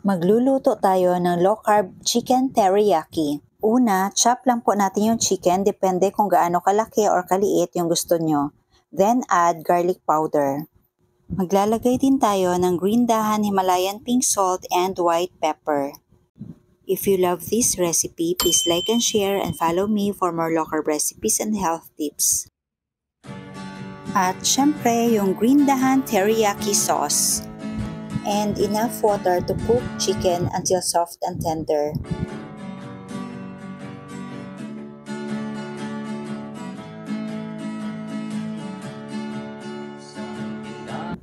Magluluto tayo ng low-carb chicken teriyaki. Una, chop lang po natin yung chicken, depende kung gaano kalaki or kaliit yung gusto nyo. Then add garlic powder. Maglalagay din tayo ng green dahan, Himalayan pink salt, and white pepper. If you love this recipe, please like and share and follow me for more low-carb recipes and health tips. At syempre, yung green dahan teriyaki sauce. And enough water to cook chicken until soft and tender.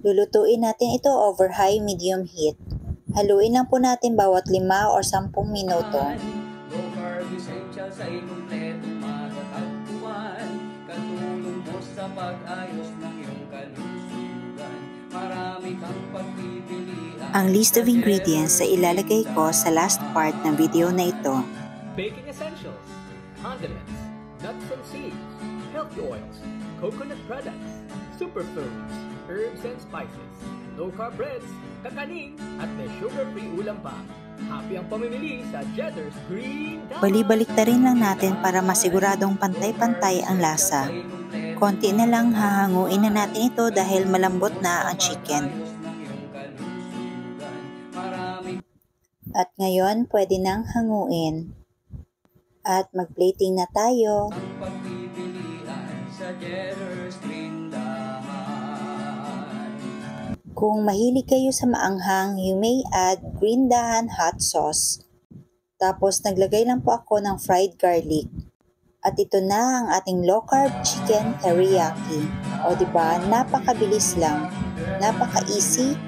Lulutuin natin ito over high-medium heat. Haluin lang po natin bawat 5 or 10 minuto. Low carb essential sa ikumpletong matatagpuan. Katulong mo sa pag-ayos ng iyong kalusugan. Marami kang pagpipilian. Ang list of ingredients ay ilalagay ko sa last part ng video na ito. Baking essentials, condiments, nuts and seeds, healthy oils, coconut products, superfoods, herbs and spices, low-carb breads, kakanin, at may sugar-free ulam pa. Happy ang pamimili sa Jedder's Green Dahan. Bali-balik na rin lang natin para masiguradong pantay-pantay ang lasa. Konti na lang hahanguin na natin ito dahil malambot na ang chicken. At ngayon, pwede nang hanguin. At mag-plating na tayo. Ang pagpipilian sa Jedder's Green Dahan. Kung mahilig kayo sa maanghang, you may add green dahan hot sauce. Tapos naglagay lang po ako ng fried garlic. At ito na ang ating low-carb chicken teriyaki. O diba, napakabilis lang, napaka-easy,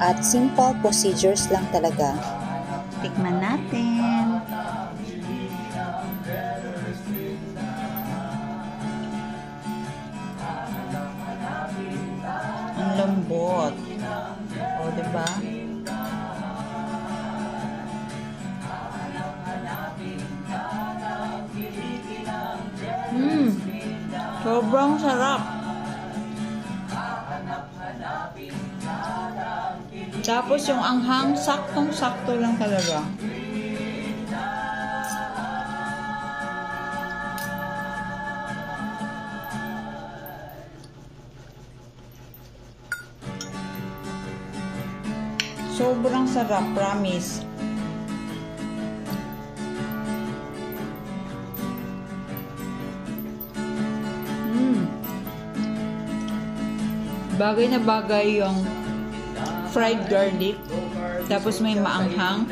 at simple procedures lang talaga. Tikman natin. Ang lambot. O diba? Sobrang sarap. Tapos yung anghang, saktong-sakto lang talaga. Sobrang sarap, promise. Bagay na bagay yung fried garlic. Tapos may maanghang.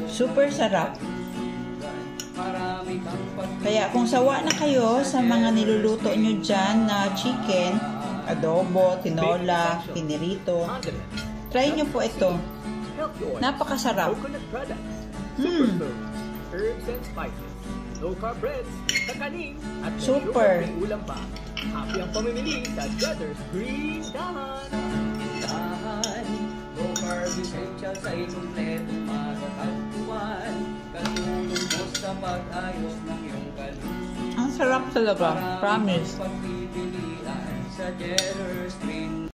Super sarap. Kaya kung sawa na kayo sa mga niluluto nyo dyan na chicken, adobo, tinola, pinirito, try nyo po ito. Napakasarap. Herbs and spices, low-carb breads, kakanin, at may Super. sugar-free ulam pa. Happy ang pamimili sa Jedder's Green Dahan. Low carb essential sa ikumpletong matatagpuan. Katulong mo sa pag-ayos ng iyong kalusugan. Ang sarap talaga, promise. Pagpipilian sa Jedder's Green